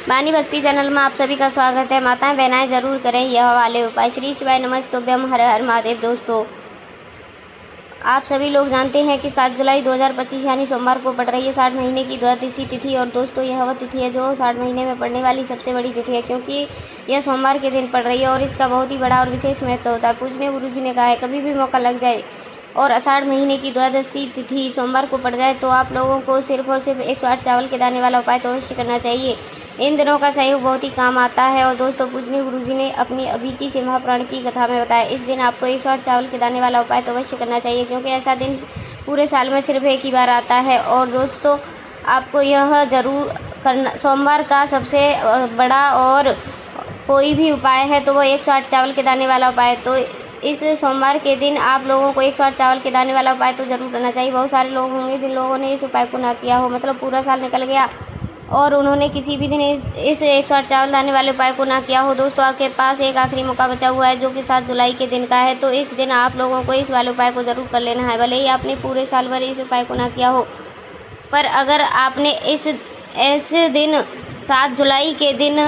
वाणी भक्ति चैनल में आप सभी का स्वागत है। माताएं बहनाएं जरूर करें यह वाले उपाय। श्री शिवाय नमस्तुभ्यम, हर हर महादेव। दोस्तों, आप सभी लोग जानते हैं कि 7 जुलाई 2025 यानी सोमवार को पड़ रही है 60 महीने की द्वादशी तिथि। और दोस्तों, यह वह तिथि है जो 60 महीने में पड़ने वाली सबसे बड़ी तिथि है, क्योंकि यह सोमवार के दिन पड़ रही है और इसका बहुत ही बड़ा और विशेष महत्व होता है। पूजनीय गुरु जी ने कहा है, कभी भी मौका लग जाए और आषाढ़ महीने की द्वादशी तिथि सोमवार को पड़ जाए तो आप लोगों को सिर्फ और सिर्फ 108 चावल के दाने वाला उपाय तो अवश्य करना चाहिए। इन दिनों का सहयोग बहुत ही काम आता है। और दोस्तों, पूजनीय गुरु जी ने अपनी अभी से महापुराण की कथा में बताया, इस दिन आपको 108 चावल के दाने वाला उपाय तो अवश्य करना चाहिए, क्योंकि ऐसा दिन पूरे साल में सिर्फ एक ही बार आता है। और दोस्तों, आपको यह ज़रूर करना, सोमवार का सबसे बड़ा और कोई भी उपाय है तो वो 108 चावल के दाने वाला उपाय। तो इस सोमवार के दिन आप लोगों को 108 चावल के दाने वाला उपाय तो ज़रूर करना चाहिए। बहुत सारे लोग होंगे जिन लोगों ने इस उपाय को ना किया हो, मतलब पूरा साल निकल गया और उन्होंने किसी भी दिन इस 108 चावल दाने वाले उपाय को ना किया हो। दोस्तों, आपके पास एक आखिरी मौका बचा हुआ है जो कि 7 जुलाई के दिन का है। तो इस दिन आप लोगों को इस वाले उपाय को ज़रूर कर लेना है। भले ही आपने पूरे साल भर इस उपाय को ना किया हो, पर अगर आपने इस दिन 7 जुलाई के दिन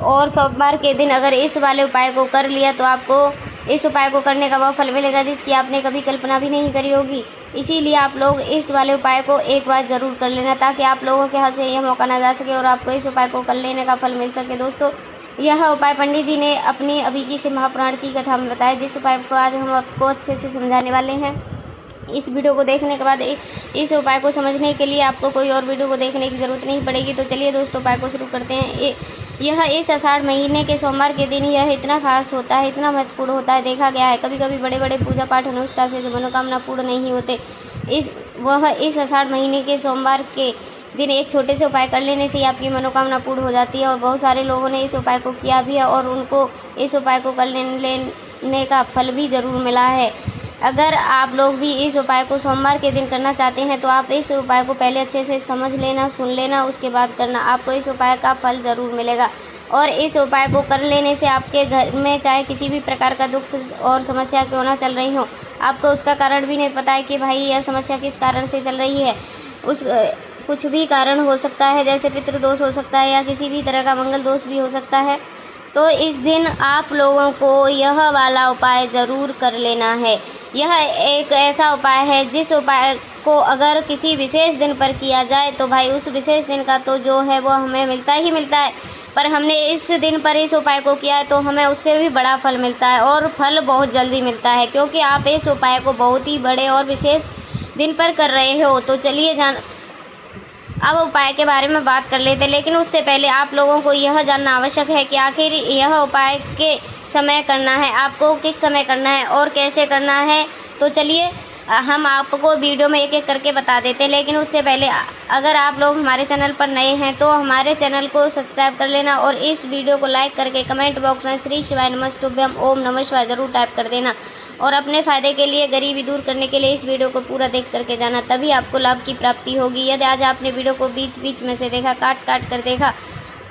और सोमवार के दिन अगर इस वाले उपाय को कर लिया तो आपको इस उपाय को करने का वह फल मिलेगा जिसकी आपने कभी कल्पना भी नहीं करी होगी। इसीलिए आप लोग इस वाले उपाय को एक बार ज़रूर कर लेना, ताकि आप लोगों के हाथ से यह मौका ना जा सके और आपको इस उपाय को कर लेने का फल मिल सके। दोस्तों, यह उपाय पंडित जी ने अपनी अभी से महापुराण की कथा में बताया, जिस उपाय को आज हम आपको अच्छे से समझाने वाले हैं। इस वीडियो को देखने के बाद इस उपाय को समझने के लिए आपको कोई और वीडियो को देखने की ज़रूरत नहीं पड़ेगी। तो चलिए दोस्तों, उपाय को शुरू करते हैं। यह इस आषाढ़ महीने के सोमवार के दिन यह इतना खास होता है, इतना महत्वपूर्ण होता है। देखा गया है कभी कभी बड़े बड़े पूजा पाठ अनुष्ठान से जो मनोकामना पूर्ण नहीं होते, इस आषाढ़ महीने के सोमवार के दिन एक छोटे से उपाय कर लेने से ही आपकी मनोकामना पूर्ण हो जाती है। और बहुत सारे लोगों ने इस उपाय को किया भी है और उनको इस उपाय को कर लेने का फल भी ज़रूर मिला है। अगर आप लोग भी इस उपाय को सोमवार के दिन करना चाहते हैं तो आप इस उपाय को पहले अच्छे से समझ लेना, सुन लेना, उसके बाद करना। आपको इस उपाय का फल ज़रूर मिलेगा। और इस उपाय को कर लेने से आपके घर में चाहे किसी भी प्रकार का दुख और समस्या क्यों ना चल रही हो, आपको उसका कारण भी नहीं पता है कि भाई यह समस्या किस कारण से चल रही है। कुछ भी कारण हो सकता है, जैसे पितृदोष हो सकता है या किसी भी तरह का मंगल दोष भी हो सकता है। तो इस दिन आप लोगों को यह वाला उपाय ज़रूर कर लेना है। यह एक ऐसा उपाय है जिस उपाय को अगर किसी विशेष दिन पर किया जाए तो भाई उस विशेष दिन का तो जो है वो हमें मिलता ही मिलता है, पर हमने इस दिन पर इस उपाय को किया है तो हमें उससे भी बड़ा फल मिलता है और फल बहुत जल्दी मिलता है, क्योंकि आप इस उपाय को बहुत ही बड़े और विशेष दिन पर कर रहे हो। तो चलिए अब उपाय के बारे में बात कर लेते हैं, लेकिन उससे पहले आप लोगों को यह जानना आवश्यक है कि आखिर यह उपाय के समय करना है, आपको किस समय करना है और कैसे करना है। तो चलिए हम आपको वीडियो में एक एक करके बता देते हैं, लेकिन उससे पहले अगर आप लोग हमारे चैनल पर नए हैं तो हमारे चैनल को सब्सक्राइब कर लेना और इस वीडियो को लाइक करके कमेंट बॉक्स में श्री शिवाय नमस्तुभ्यम ओम नमः शिवाय ज़रूर टाइप कर देना। और अपने फ़ायदे के लिए, गरीबी दूर करने के लिए इस वीडियो को पूरा देख करके जाना, तभी आपको लाभ की प्राप्ति होगी। यदि आज आपने वीडियो को बीच बीच में से देखा, काट कर देखा,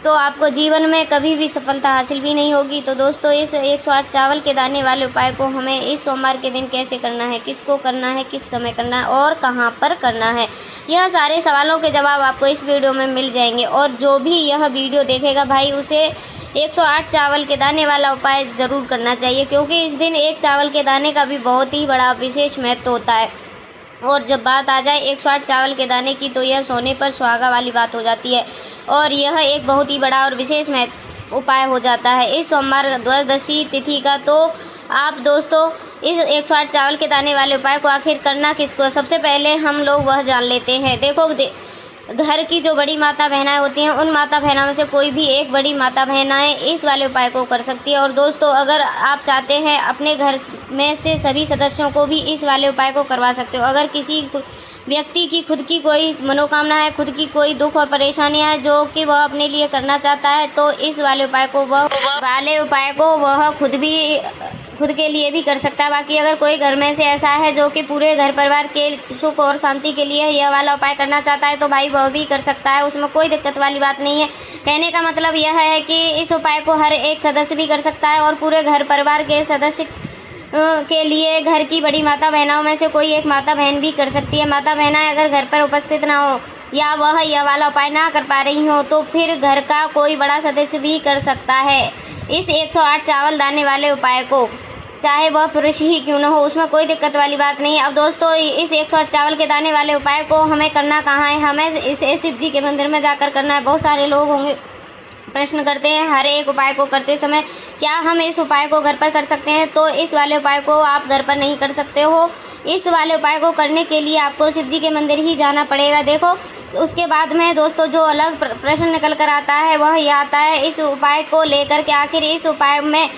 तो आपको जीवन में कभी भी सफलता हासिल भी नहीं होगी। तो दोस्तों, इस 108 चावल के दाने वाले उपाय को हमें इस सोमवार के दिन कैसे करना है, किसको करना है, किस समय करना है और कहाँ पर करना है, यह सारे सवालों के जवाब आपको इस वीडियो में मिल जाएंगे। और जो भी यह वीडियो देखेगा भाई, उसे 108 चावल के दाने वाला उपाय ज़रूर करना चाहिए, क्योंकि इस दिन एक चावल के दाने का भी बहुत ही बड़ा विशेष महत्व होता है। और जब बात आ जाए 108 चावल के दाने की, तो यह सोने पर सुहागा वाली बात हो जाती है और यह एक बहुत ही बड़ा और विशेष उपाय हो जाता है इस सोमवार द्वादशी तिथि का। तो आप दोस्तों, इस 108 चावल के दाने वाले उपाय को आखिर करना किसको, सबसे पहले हम लोग वह जान लेते हैं। देखो, घर की जो बड़ी माता बहनाएं होती हैं, उन माता बहनों में से कोई भी एक बड़ी माता बहनाएं इस वाले उपाय को कर सकती है। और दोस्तों, अगर आप चाहते हैं अपने घर में से सभी सदस्यों को भी इस वाले उपाय को करवा सकते हो। अगर किसी व्यक्ति की खुद की कोई मनोकामना है, खुद की कोई दुख और परेशानियां हैं जो कि वह अपने लिए करना चाहता है, तो इस वाले उपाय को वह खुद के लिए भी कर सकता है। बाकी अगर कोई घर में से ऐसा है जो कि पूरे घर परिवार के सुख और शांति के लिए यह वाला उपाय करना चाहता है, तो भाई वह भी कर सकता है, उसमें कोई दिक्कत वाली बात नहीं है। कहने का मतलब यह है कि इस उपाय को हर एक सदस्य भी कर सकता है और पूरे घर परिवार के सदस्य के लिए घर की बड़ी माता बहनों में से कोई एक माता बहन भी कर सकती है। माता बहनें अगर घर पर उपस्थित ना हो या वह यह वाला उपाय ना कर पा रही हो तो फिर घर का कोई बड़ा सदस्य भी कर सकता है इस 108 चावल दाने वाले उपाय को, चाहे वह पुरुष ही क्यों न हो, उसमें कोई दिक्कत वाली बात नहीं है। अब दोस्तों इस 108 चावल के दाने वाले उपाय को हमें करना कहाँ है? हमें इसे शिव जी के मंदिर में जाकर करना है। बहुत सारे लोग होंगे प्रश्न करते हैं हर एक उपाय को करते समय क्या हम इस उपाय को घर पर कर सकते हैं? तो इस वाले उपाय को आप घर पर नहीं कर सकते हो। इस वाले उपाय को करने के लिए आपको शिव जी के मंदिर ही जाना पड़ेगा। देखो उसके बाद में दोस्तों जो अलग प्रश्न निकल कर आता है वह यह आता है इस उपाय को लेकर के आखिर इस उपाय में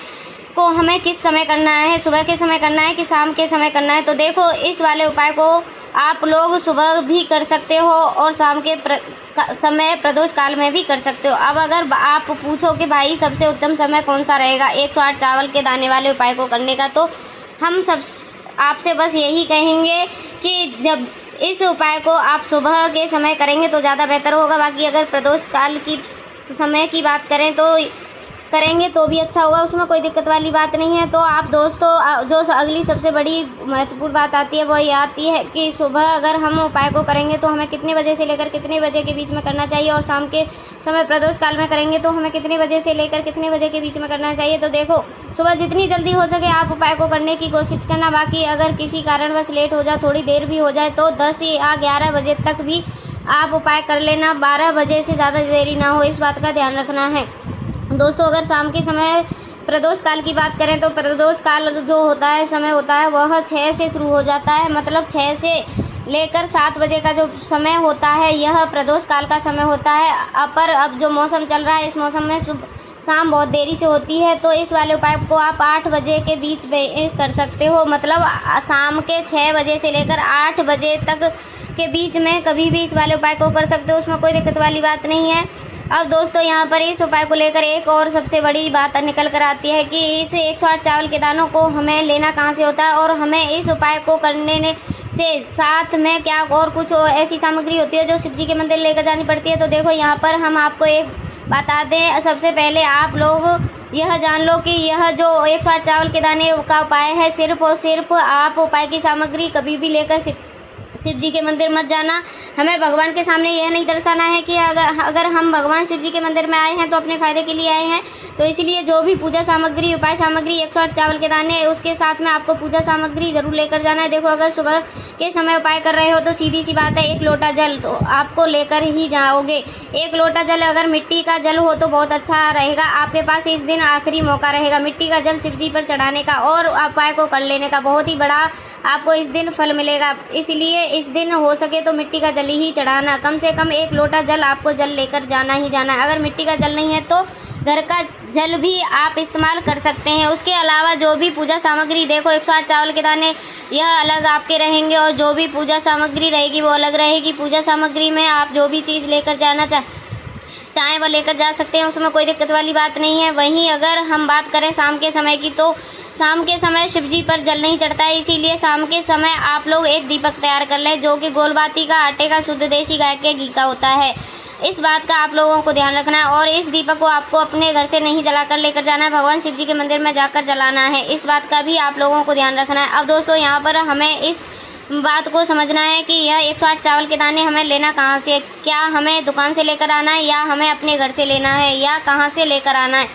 को हमें किस समय करना है? सुबह के समय करना है कि शाम के समय करना है? तो देखो इस वाले उपाय को आप लोग सुबह भी कर सकते हो और शाम के समय प्रदोष काल में भी कर सकते हो। अब अगर आप पूछो कि भाई सबसे उत्तम समय कौन सा रहेगा 108 चावल के दाने वाले उपाय को करने का, तो हम सब आपसे बस यही कहेंगे कि जब इस उपाय को आप सुबह के समय करेंगे तो ज़्यादा बेहतर होगा। बाकी अगर प्रदोष काल की समय की बात करें तो करेंगे तो भी अच्छा होगा, उसमें कोई दिक्कत वाली बात नहीं है। तो आप दोस्तों जो अगली सबसे बड़ी महत्वपूर्ण बात आती है वो ये आती है कि सुबह अगर हम उपाय को करेंगे तो हमें कितने बजे से लेकर कितने बजे के बीच में करना चाहिए, और शाम के समय प्रदोष काल में करेंगे तो हमें कितने बजे से लेकर कितने बजे के बीच में करना चाहिए। तो देखो सुबह जितनी जल्दी हो सके आप उपाय को करने की कोशिश करना। बाकी अगर किसी कारणवश लेट हो जाए, थोड़ी देर भी हो जाए, तो 10 या 11 बजे तक भी आप उपाय कर लेना। 12 बजे से ज़्यादा देरी ना हो, इस बात का ध्यान रखना है। दोस्तों अगर शाम के समय प्रदोष काल की बात करें तो प्रदोष काल जो होता है समय होता है वह 6 से शुरू हो जाता है, मतलब 6 से लेकर 7 बजे का जो समय होता है यह प्रदोष काल का समय होता है। अब जो मौसम चल रहा है इस मौसम में शाम बहुत देरी से होती है, तो इस वाले उपाय को आप 8 बजे के बीच में कर सकते हो, मतलब शाम के 6 बजे से लेकर 8 बजे तक के बीच में कभी भी इस वाले उपाय को कर सकते हो, उसमें कोई दिक्कत वाली बात नहीं है। अब दोस्तों यहाँ पर इस उपाय को लेकर एक और सबसे बड़ी बात निकल कर आती है कि इस 108 चावल के दानों को हमें लेना कहाँ से होता है, और हमें इस उपाय को करने से साथ में क्या और कुछ ऐसी सामग्री होती है जो शिव जी के मंदिर लेकर जानी पड़ती है। तो देखो यहाँ पर हम आपको एक बता दें, सबसे पहले आप लोग यह जान लो कि यह जो 108 चावल के दाने का उपाय है सिर्फ और सिर्फ आप उपाय की सामग्री कभी भी लेकर शिव जी के मंदिर मत जाना। हमें भगवान के सामने यह नहीं दर्शाना है कि अगर हम भगवान शिव जी के मंदिर में आए हैं तो अपने फ़ायदे के लिए आए हैं। तो इसलिए जो भी पूजा सामग्री उपाय सामग्री 108 चावल के दाने उसके साथ में आपको पूजा सामग्री ज़रूर लेकर जाना है। देखो अगर सुबह के समय उपाय कर रहे हो तो सीधी सी बात है 1 लोटा जल तो आपको लेकर ही जाओगे। 1 लोटा जल अगर मिट्टी का जल हो तो बहुत अच्छा रहेगा, आपके पास इस दिन आखिरी मौका रहेगा मिट्टी का जल शिव जी पर चढ़ाने का और उपाय को कर लेने का। बहुत ही बड़ा आपको इस दिन फल मिलेगा, इसलिए इस दिन हो सके तो मिट्टी का जल ही चढ़ाना। कम से कम 1 लोटा जल आपको जल लेकर जाना ही जाना है। अगर मिट्टी का जल नहीं है तो घर का जल भी आप इस्तेमाल कर सकते हैं। उसके अलावा जो भी पूजा सामग्री देखो 108 चावल के दाने यह अलग आपके रहेंगे और जो भी पूजा सामग्री रहेगी वो अलग रहेगी। पूजा सामग्री में आप जो भी चीज़ लेकर जाना चाहें वो लेकर जा सकते हैं, उसमें कोई दिक्कत वाली बात नहीं है। वहीं अगर हम बात करें शाम के समय की तो शाम के समय शिव जी पर जल नहीं चढ़ता है, इसीलिए शाम के समय आप लोग एक दीपक तैयार कर लें जो कि गोलबाती का आटे का शुद्ध देसी गाय के घी का होता है। इस बात का आप लोगों को ध्यान रखना है और इस दीपक को आपको अपने घर से नहीं जलाकर लेकर जाना है, भगवान शिव जी के मंदिर में जाकर जलाना है। इस बात का भी आप लोगों को ध्यान रखना है। अब दोस्तों यहाँ पर हमें इस बात को समझना है कि यह 108 चावल के दाने हमें लेना कहाँ से, क्या हमें दुकान से लेकर आना है या हमें अपने घर से लेना है या कहाँ से लेकर आना है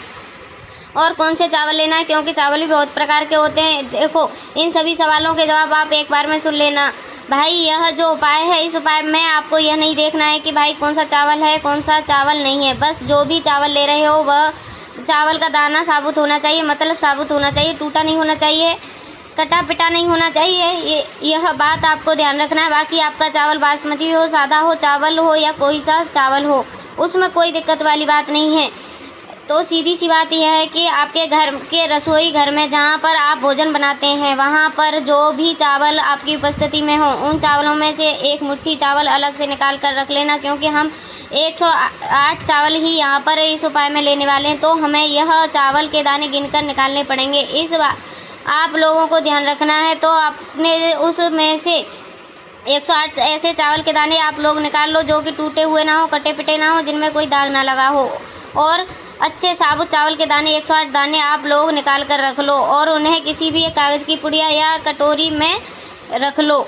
और कौन से चावल लेना है, क्योंकि चावल भी बहुत प्रकार के होते हैं। देखो इन सभी सवालों के जवाब आप एक बार में सुन लेना। भाई यह जो उपाय है इस उपाय में आपको यह नहीं देखना है कि भाई कौन सा चावल है कौन सा चावल नहीं है, बस जो भी चावल ले रहे हो वह चावल का दाना साबुत होना चाहिए, मतलब साबुत होना चाहिए, टूटा नहीं होना चाहिए, कटा पिटा नहीं होना चाहिए। यह बात आपको ध्यान रखना है। बाकी आपका चावल बासमती हो, सादा हो चावल हो या कोई सा चावल हो उसमें कोई दिक्कत वाली बात नहीं है। तो सीधी सी बात यह है कि आपके घर के रसोई घर में जहाँ पर आप भोजन बनाते हैं वहाँ पर जो भी चावल आपकी उपस्थिति में हो उन चावलों में से एक मुट्ठी चावल अलग से निकाल कर रख लेना, क्योंकि हम 108 चावल ही यहाँ पर इस उपाय में लेने वाले हैं, तो हमें यह चावल के दाने गिनकर निकालने पड़ेंगे। इस आप लोगों को ध्यान रखना है। तो आपने उसमें से 108 ऐसे चावल के दाने आप लोग निकाल लो जो कि टूटे हुए ना हो, कटे पिटे ना हो, जिनमें कोई दाग ना लगा हो, और अच्छे साबुत चावल के दाने 108 दाने आप लोग निकाल कर रख लो और उन्हें किसी भी कागज़ की पुड़िया या कटोरी में रख लो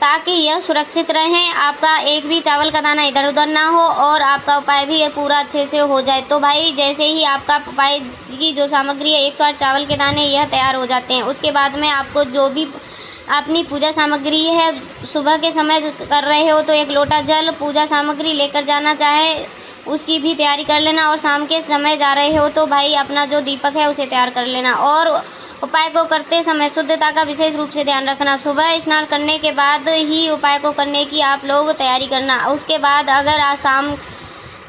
ताकि यह सुरक्षित रहें, आपका एक भी चावल का दाना इधर उधर ना हो और आपका उपाय भी पूरा अच्छे से हो जाए। तो भाई जैसे ही आपका उपाय की जो सामग्री है 108 चावल के दाने यह तैयार हो जाते हैं, उसके बाद में आपको जो भी अपनी पूजा सामग्री है, सुबह के समय कर रहे हो तो 1 लोटा जल, पूजा सामग्री लेकर जाना चाहे उसकी भी तैयारी कर लेना, और शाम के समय जा रहे हो तो भाई अपना जो दीपक है उसे तैयार कर लेना। और उपाय को करते समय शुद्धता का विशेष रूप से ध्यान रखना। सुबह स्नान करने के बाद ही उपाय को करने की आप लोग तैयारी करना। उसके बाद अगर आज शाम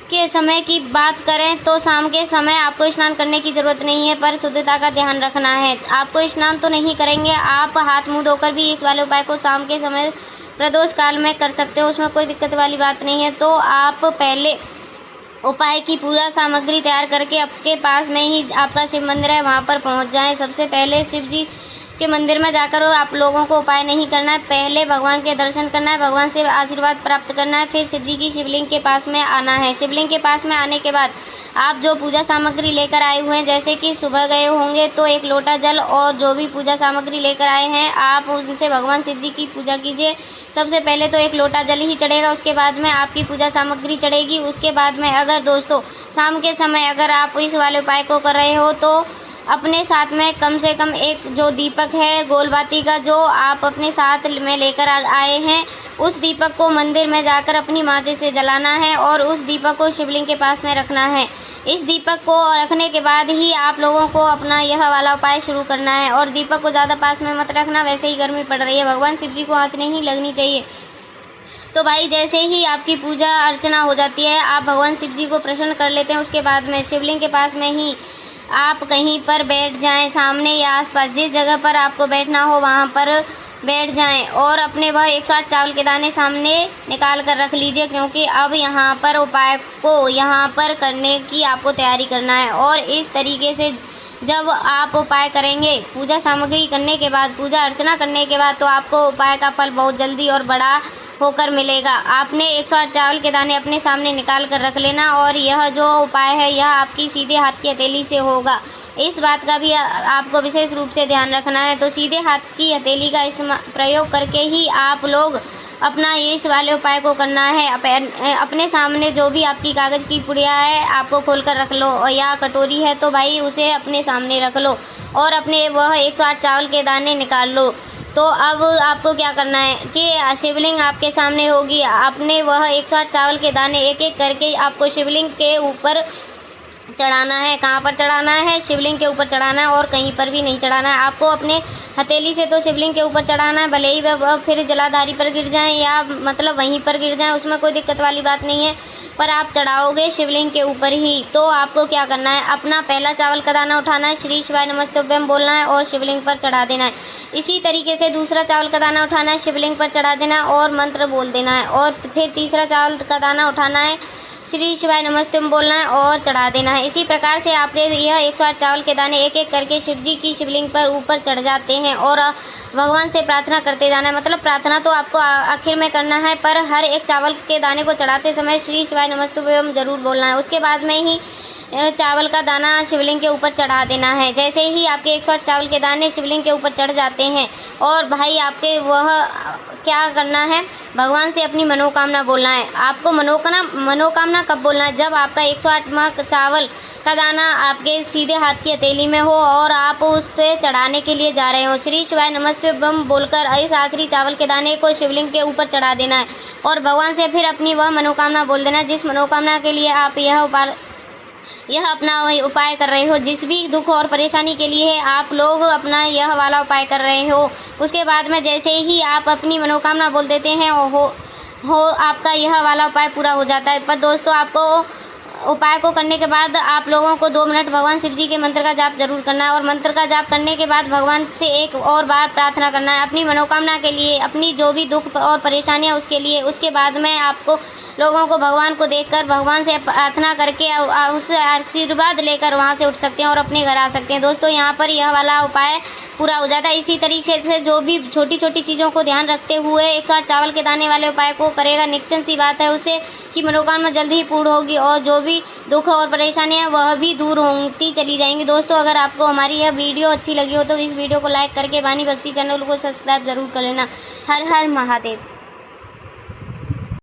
के समय की बात करें तो शाम के समय आपको स्नान करने की ज़रूरत नहीं है, पर शुद्धता का ध्यान रखना है। आपको स्नान तो नहीं करेंगे, आप हाथ मुँह धोकर भी इस वाले उपाय को शाम के समय प्रदोष काल में कर सकते हो, उसमें कोई दिक्कत वाली बात नहीं है। तो आप पहले उपाय की पूरा सामग्री तैयार करके आपके पास में ही आपका शिव मंदिर है वहाँ पर पहुँच जाएं। सबसे पहले शिव जी के मंदिर में जाकर आप लोगों को उपाय नहीं करना है, पहले भगवान के दर्शन करना है, भगवान से आशीर्वाद प्राप्त करना है, फिर शिव जी की शिवलिंग के पास में आना है। शिवलिंग के पास में आने के बाद आप जो पूजा सामग्री लेकर आए हुए हैं, जैसे कि सुबह गए होंगे तो 1 लोटा जल और जो भी पूजा सामग्री लेकर आए हैं आप उनसे भगवान शिव जी की पूजा कीजिए। सबसे पहले तो 1 लोटा जल ही चढ़ेगा, उसके बाद में आपकी पूजा सामग्री चढ़ेगी। उसके बाद में अगर दोस्तों शाम के समय अगर आप इस वाले उपाय को कर रहे हो तो अपने साथ में कम से कम एक जो दीपक है गोलबाती का जो आप अपने साथ में लेकर आए हैं, उस दीपक को मंदिर में जाकर अपनी माचे से जलाना है और उस दीपक को शिवलिंग के पास में रखना है। इस दीपक को रखने के बाद ही आप लोगों को अपना यह वाला उपाय शुरू करना है। और दीपक को ज़्यादा पास में मत रखना, वैसे ही गर्मी पड़ रही है, भगवान शिव जी को आँच नहीं लगनी चाहिए। तो भाई जैसे ही आपकी पूजा अर्चना हो जाती है, आप भगवान शिव जी को प्रसन्न कर लेते हैं, उसके बाद में शिवलिंग के पास में ही आप कहीं पर बैठ जाएं, सामने या आसपास जिस जगह पर आपको बैठना हो वहाँ पर बैठ जाएं और अपने वह 108 चावल के दाने सामने निकाल कर रख लीजिए, क्योंकि अब यहाँ पर उपाय को यहाँ पर करने की आपको तैयारी करना है। और इस तरीके से जब आप उपाय करेंगे, पूजा सामग्री करने के बाद, पूजा अर्चना करने के बाद, तो आपको उपाय का फल बहुत जल्दी और बड़ा होकर मिलेगा। आपने 108 चावल के दाने अपने सामने निकाल कर रख लेना और यह जो उपाय है यह आपकी सीधे हाथ की हथेली से होगा। इस बात का भी आपको विशेष रूप से ध्यान रखना है। तो सीधे हाथ की हथेली का प्रयोग करके ही आप लोग अपना इस वाले उपाय को करना है। अपने सामने जो भी आपकी कागज़ की पुड़िया है आपको खोलकर रख लो, या कटोरी है तो भाई उसे अपने सामने रख लो और अपने वह 108 चावल के दाने निकाल लो। तो अब आपको क्या करना है कि शिवलिंग आपके सामने होगी, आपने वह 108 चावल के दाने एक एक करके आपको शिवलिंग के ऊपर चढ़ाना है। कहाँ पर चढ़ाना है? शिवलिंग के ऊपर चढ़ाना है और कहीं पर भी नहीं चढ़ाना है। आपको अपने हथेली से तो शिवलिंग के ऊपर चढ़ाना है, भले ही वह फिर जलाधारी पर गिर जाएं या मतलब वहीं पर गिर जाएं, उसमें कोई दिक्कत वाली बात नहीं है, पर आप चढ़ाओगे शिवलिंग के ऊपर ही। तो आपको क्या करना है, अपना पहला चावल का दाना उठाना है, श्री शिवाय नमस्तुभ्यम बोलना है और शिवलिंग पर चढ़ा देना है। इसी तरीके से दूसरा चावल का दाना उठाना है, शिवलिंग पर चढ़ा देना है और मंत्र बोल देना है। और फिर तीसरा चावल का दाना उठाना है, श्री शिवाय नमस्तुभ्यम बोलना है और चढ़ा देना है। इसी प्रकार से आपके यह 108 चावल के दाने एक एक करके शिव जी की शिवलिंग पर ऊपर चढ़ जाते हैं और भगवान से प्रार्थना करते जाना है। मतलब प्रार्थना तो आपको आखिर में करना है, पर हर एक चावल के दाने को चढ़ाते समय श्री शिवाय नमस्तुभ्यम जरूर बोलना है। उसके बाद में ही चावल का दाना शिवलिंग के ऊपर चढ़ा देना है। जैसे ही आपके 108 चावल के दाने शिवलिंग के ऊपर चढ़ जाते हैं और भाई आपके वह क्या करना है, भगवान से अपनी मनोकामना बोलना है। आपको मनोकामना कब बोलना है? जब आपका 108वां चावल का दाना आपके सीधे हाथ की हथेली में हो और आप उससे चढ़ाने के लिए जा रहे हो। श्री शिवाय नमस्तुभ्यम बोलकर इस आखिरी चावल के दाने को शिवलिंग के ऊपर चढ़ा देना है और भगवान से फिर अपनी वह मनोकामना बोल देना है, जिस मनोकामना के लिए आप यह अपना वही उपाय कर रहे हो, जिस भी दुख और परेशानी के लिए आप लोग अपना यह वाला उपाय कर रहे हो। उसके बाद में जैसे ही आप अपनी मनोकामना बोल देते हैं हो आपका यह वाला उपाय पूरा हो जाता है। पर दोस्तों आपको उपाय को करने के बाद आप लोगों को 2 मिनट भगवान शिव जी के मंत्र का जाप जरूर करना है और मंत्र का जाप करने के बाद भगवान से एक और बार प्रार्थना करना है अपनी मनोकामना के लिए, अपनी जो भी दुख और परेशानियाँ उसके लिए। उसके बाद में आपको लोगों को भगवान को देखकर भगवान से प्रार्थना करके उससे आशीर्वाद लेकर वहाँ से उठ सकते हैं और अपने घर आ सकते हैं। दोस्तों यहाँ पर यह वाला उपाय पूरा हो जाता है। इसी तरीके से जो भी छोटी छोटी चीज़ों को ध्यान रखते हुए 108 चावल के दाने वाले उपाय को करेगा, निश्चित सी बात है उसे कि मनोकामना जल्दी ही पूर्ण होगी और जो भी दुख और परेशानियां वह भी दूर होती चली जाएंगी। दोस्तों अगर आपको हमारी यह वीडियो अच्छी लगी हो तो इस वीडियो को लाइक करके वाणी भक्ति चैनल को सब्सक्राइब जरूर कर लेना। हर हर महादेव।